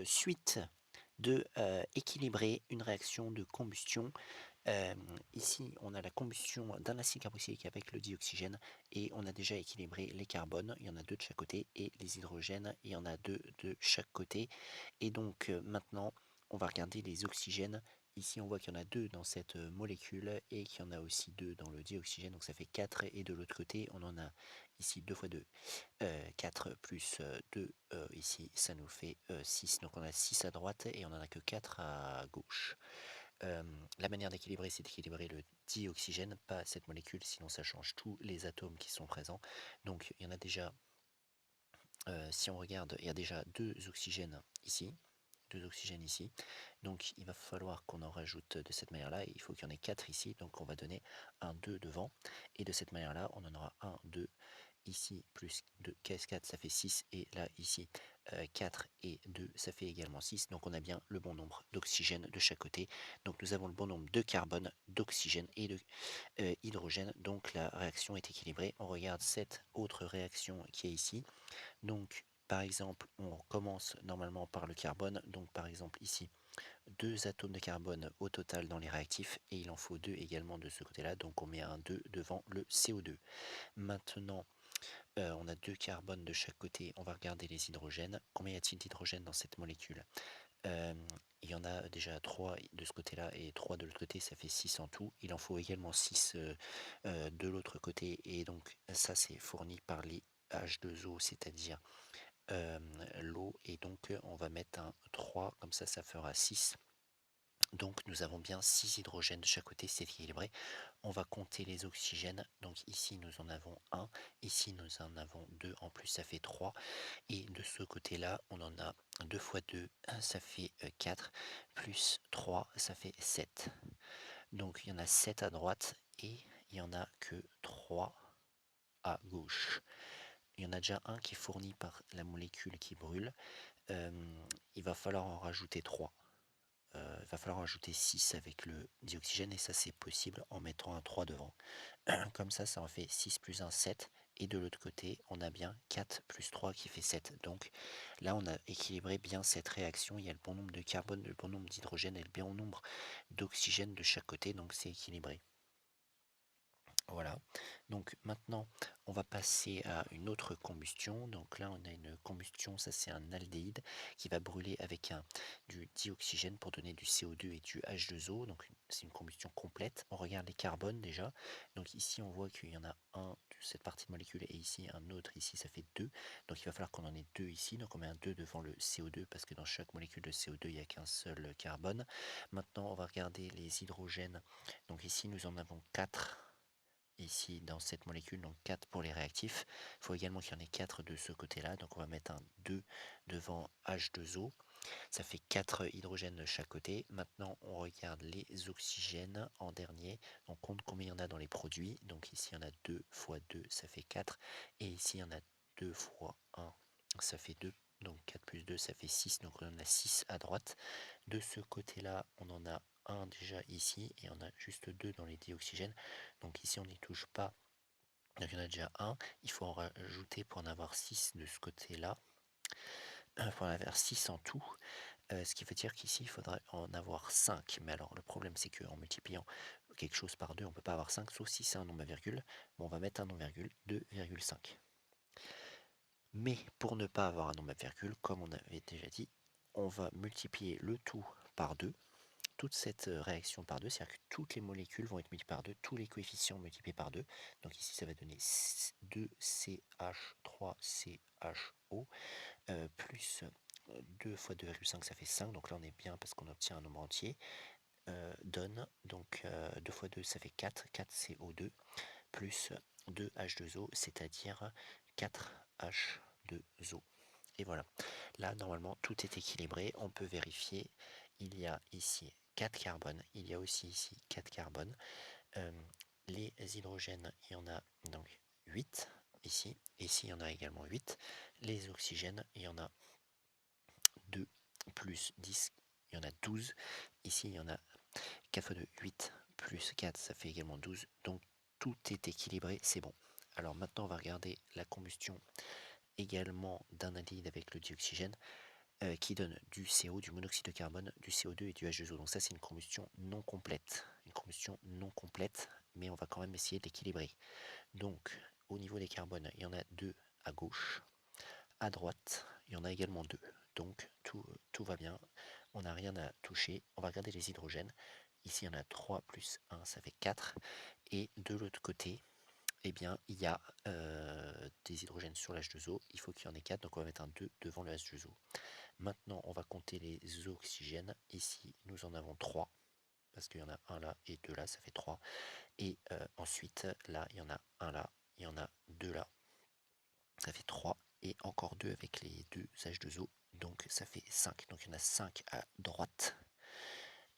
Suite de équilibrer une réaction de combustion. Ici, on a la combustion d'un acide carboxylique avec le dioxygène et on a déjà équilibré les carbones. Il y en a deux de chaque côté et les hydrogènes, il y en a deux de chaque côté. Et donc maintenant, on va regarder les oxygènes. Ici, on voit qu'il y en a deux dans cette molécule et qu'il y en a aussi deux dans le dioxygène. Donc ça fait 4. Et de l'autre côté, on en a ici 2 fois 2. 4 plus 2 ici, ça nous fait 6. Donc on a 6 à droite et on n'en a que 4 à gauche. La manière d'équilibrer, c'est d'équilibrer le dioxygène, pas cette molécule, sinon ça change tous les atomes qui sont présents. Donc il y en a déjà, si on regarde, il y a déjà 2 oxygènes ici. 2 oxygènes ici. Donc il va falloir qu'on en rajoute de cette manière-là. Il faut qu'il y en ait 4 ici. Donc on va donner un 2 devant. Et de cette manière-là, on en aura un 2 ici plus 2, 4, ça fait 6, et là ici 4 et 2, ça fait également 6, donc on a bien le bon nombre d'oxygène de chaque côté, donc nous avons le bon nombre de carbone, d'oxygène et de hydrogène, donc la réaction est équilibrée. On regarde cette autre réaction qui est ici, donc par exemple on commence normalement par le carbone, donc par exemple ici 2 atomes de carbone au total dans les réactifs, et il en faut 2 également de ce côté-là, donc on met un 2 devant le CO2. Maintenant, on a 2 carbones de chaque côté. On va regarder les hydrogènes. Combien y a-t-il d'hydrogène dans cette molécule? Il y en a déjà 3 de ce côté-là et 3 de l'autre côté, ça fait 6 en tout. Il en faut également 6 de l'autre côté, et donc ça c'est fourni par les H2O, c'est-à-dire l'eau, et donc on va mettre un 3, comme ça fera 6. Donc nous avons bien 6 hydrogènes de chaque côté, c'est équilibré. On va compter les oxygènes. Donc ici nous en avons 1, ici nous en avons 2, en plus ça fait 3. Et de ce côté-là, on en a 2 fois 2, ça fait 4, plus 3, ça fait 7. Donc il y en a 7 à droite et il n'y en a que 3 à gauche. Il y en a déjà un qui est fourni par la molécule qui brûle. Il va falloir en rajouter 3. Il va falloir ajouter 6 avec le dioxygène, et ça c'est possible en mettant un 3 devant. Comme ça en fait 6 plus 1, 7. Et de l'autre côté, on a bien 4 plus 3 qui fait 7. Donc là, on a équilibré bien cette réaction. Il y a le bon nombre de carbone, le bon nombre d'hydrogène et le bon nombre d'oxygène de chaque côté. Donc c'est équilibré. Voilà, donc maintenant on va passer à une autre combustion. Donc là on a une combustion, ça c'est un aldéhyde qui va brûler avec du dioxygène pour donner du CO2 et du H2O. Donc c'est une combustion complète. On regarde les carbones déjà. Donc ici on voit qu'il y en a un de cette partie de molécule et ici un autre, ici ça fait 2. Donc il va falloir qu'on en ait 2 ici. Donc on met un 2 devant le CO2 parce que dans chaque molécule de CO2 il n'y a qu'un seul carbone. Maintenant on va regarder les hydrogènes. Donc ici nous en avons 4 ici dans cette molécule, donc 4 pour les réactifs. Il faut également qu'il y en ait 4 de ce côté-là, donc on va mettre un 2 devant H2O. Ça fait 4 hydrogènes de chaque côté. Maintenant, on regarde les oxygènes en dernier. On compte combien il y en a dans les produits. Donc ici, il y en a 2 fois 2, ça fait 4. Et ici, il y en a 2 fois 1, ça fait 2. Donc 4 plus 2, ça fait 6. Donc on en a 6 à droite. De ce côté-là, on en a un déjà ici, et on a juste 2 dans les dioxygènes. Donc ici, on n'y touche pas. Donc il y en a déjà un. Il faut en rajouter pour en avoir 6 de ce côté-là. Pour en avoir 6 en tout. Ce qui veut dire qu'ici, il faudrait en avoir 5. Mais alors, le problème, c'est qu'en multipliant quelque chose par 2, on ne peut pas avoir 5, sauf si c'est un nombre à virgule. Bon, on va mettre un nombre à virgule, 2,5. Mais pour ne pas avoir un nombre à virgule, comme on avait déjà dit, on va multiplier le tout par 2. Toute cette réaction par 2, c'est-à-dire que toutes les molécules vont être multipliées par 2, tous les coefficients multipliés par 2. Donc ici, ça va donner 2CH3CHO plus 2 fois 2,5, ça fait 5. Donc là, on est bien parce qu'on obtient un nombre entier. Donne, donc 2 fois 2, ça fait 4, 4CO2, plus 2H2O, c'est-à-dire 4H2O. Et voilà. Là, normalement, tout est équilibré. On peut vérifier. Il y a ici 4 carbones. Il y a aussi ici 4 carbones. Les hydrogènes, il y en a donc 8 ici. Ici, il y en a également 8. Les oxygènes, il y en a 2 plus 10. Il y en a 12. Ici, il y en a 4 fois 2, 8 plus 4, ça fait également 12. Donc, tout est équilibré, c'est bon. Alors maintenant, on va regarder la combustion également d'un aldéhyde avec le dioxygène. qui donne du CO, du monoxyde de carbone, du CO2 et du H2O. Donc ça, c'est une combustion non complète. Une combustion non complète, mais on va quand même essayer d'équilibrer. Donc, au niveau des carbones, il y en a 2 à gauche. À droite, il y en a également 2. Donc, tout va bien. On n'a rien à toucher. On va regarder les hydrogènes. Ici, il y en a 3 plus 1, ça fait 4. Et de l'autre côté, eh bien, il y a des hydrogènes sur l'H2O. Il faut qu'il y en ait 4, donc on va mettre un 2 devant le H2O. Maintenant, on va compter les oxygènes. Ici, nous en avons 3, parce qu'il y en a un là et 2 là, ça fait 3. Et ensuite, là, il y en a un là, il y en a 2 là, ça fait 3. Et encore 2 avec les 2 H2O, donc ça fait 5. Donc il y en a 5 à droite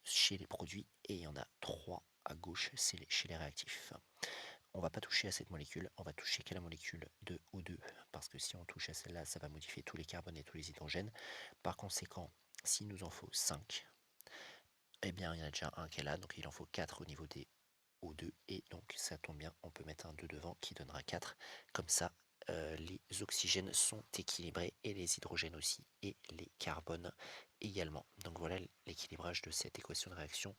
chez les produits, et il y en a 3 à gauche chez les réactifs. On va pas toucher à cette molécule, on va toucher qu'à la molécule de O2, parce que si on touche à celle-là, ça va modifier tous les carbones et tous les hydrogènes. Par conséquent, s'il nous en faut 5, eh bien il y en a déjà un qui est là, donc il en faut 4 au niveau des O2, et donc ça tombe bien, on peut mettre un 2 devant qui donnera 4. Comme ça, les oxygènes sont équilibrés, et les hydrogènes aussi, et les carbones également. Donc voilà l'équilibrage de cette équation de réaction,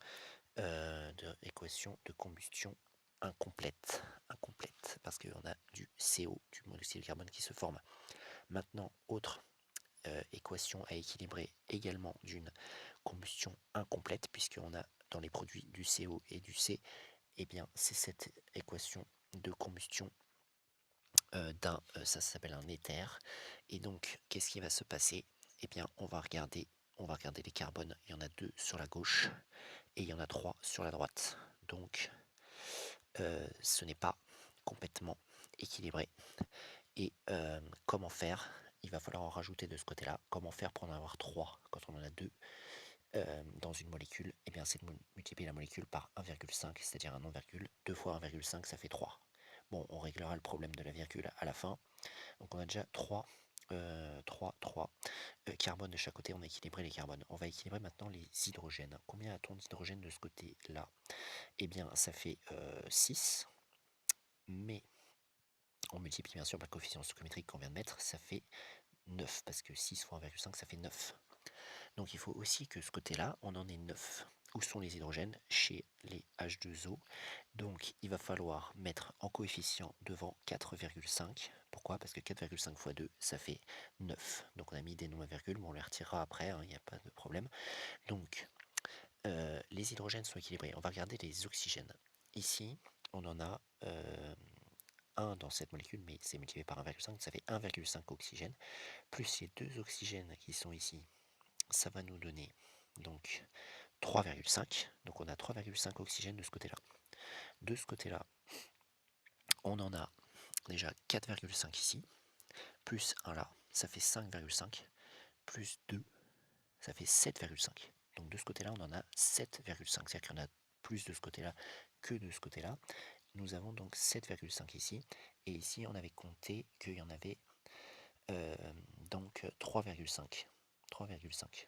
de équation de combustion incomplète, parce qu'on a du CO, du monoxyde de carbone qui se forme. Maintenant, autre équation à équilibrer également d'une combustion incomplète, puisqu'on a dans les produits du CO et du C, eh bien c'est cette équation de combustion ça s'appelle un éther. Et donc, qu'est-ce qui va se passer? Eh bien, on va regarder les carbones. Il y en a 2 sur la gauche et il y en a 3 sur la droite. Donc, ce n'est pas complètement équilibré. Et comment faire? Il va falloir en rajouter de ce côté-là. Comment faire pour en avoir 3 quand on en a 2 dans une molécule? Eh bien, c'est de multiplier la molécule par 1,5, c'est-à-dire un non-virgule. 2 fois 1,5, ça fait 3. Bon, on réglera le problème de la virgule à la fin. Donc on a déjà 3 carbones de chaque côté, on a équilibré les carbones. On va équilibrer maintenant les hydrogènes. Combien a-t-on d'hydrogène de ce côté-là? Eh bien, ça fait 6, mais on multiplie bien sûr par le coefficient stoichiométrique qu'on vient de mettre, ça fait 9, parce que 6 fois 1,5, ça fait 9. Donc il faut aussi que ce côté-là, on en ait 9. Où sont les hydrogènes? Chez les H2O. Donc il va falloir mettre en coefficient devant 4,5. Pourquoi? Parce que 4,5 fois 2, ça fait 9. Donc on a mis des noms à virgule, mais on les retirera après, il n'y a pas de problème. Donc les hydrogènes sont équilibrés. On va regarder les oxygènes. Ici, on en a 1 dans cette molécule, mais c'est multiplié par 1,5, ça fait 1,5 oxygène, plus les 2 oxygènes qui sont ici, ça va nous donner donc 3,5. Donc on a 3,5 oxygène de ce côté-là. De ce côté-là, on en a déjà 4,5 ici, plus 1 là, ça fait 5,5, plus 2, ça fait 7,5. Donc de ce côté-là, on en a 7,5. C'est-à-dire qu'il y en a plus de ce côté-là que de ce côté-là. Nous avons donc 7,5 ici. Et ici, on avait compté qu'il y en avait donc 3,5. 3,5.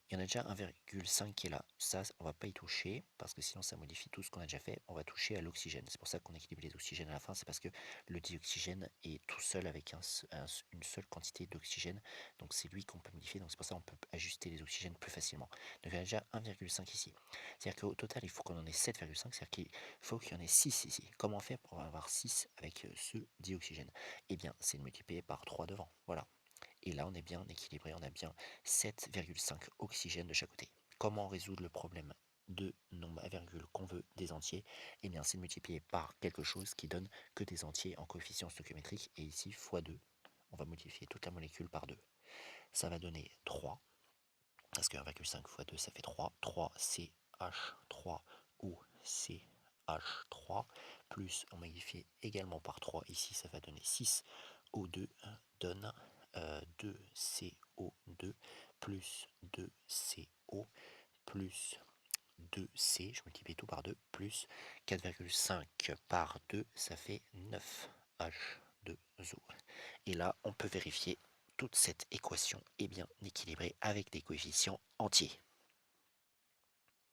Il y en a déjà 1,5 qui est là. Ça, on va pas y toucher, parce que sinon ça modifie tout ce qu'on a déjà fait. On va toucher à l'oxygène. C'est pour ça qu'on équilibre les oxygènes à la fin. C'est parce que le dioxygène est tout seul avec une seule quantité d'oxygène. Donc c'est lui qu'on peut modifier. Donc c'est pour ça qu'on peut ajuster les oxygènes plus facilement. Donc il y en a déjà 1,5 ici. C'est-à-dire qu'au total, il faut qu'on en ait 7,5. C'est-à-dire qu'il faut qu'il y en ait 6 ici. Comment faire pour en avoir 6 avec ce dioxygène? Eh bien, c'est de multiplier par 3 devant. Voilà. Et là, on est bien équilibré, on a bien 7,5 oxygène de chaque côté. Comment résoudre le problème de nombre à virgule qu'on veut des entiers? Eh bien, c'est de multiplier par quelque chose qui donne que des entiers en coefficient stoichiométrique, et ici, fois 2. On va modifier toute la molécule par 2. Ça va donner 3, parce que 1,5 fois 2, ça fait 3. 3CH3OCH3, plus on modifie également par 3, ici, ça va donner 6O2, donne 2CO2 plus 2CO plus 2C, je multiplie tout par 2, plus 4,5 par 2, ça fait 9H2O. Et là, on peut vérifier toute cette équation est bien équilibrée avec des coefficients entiers.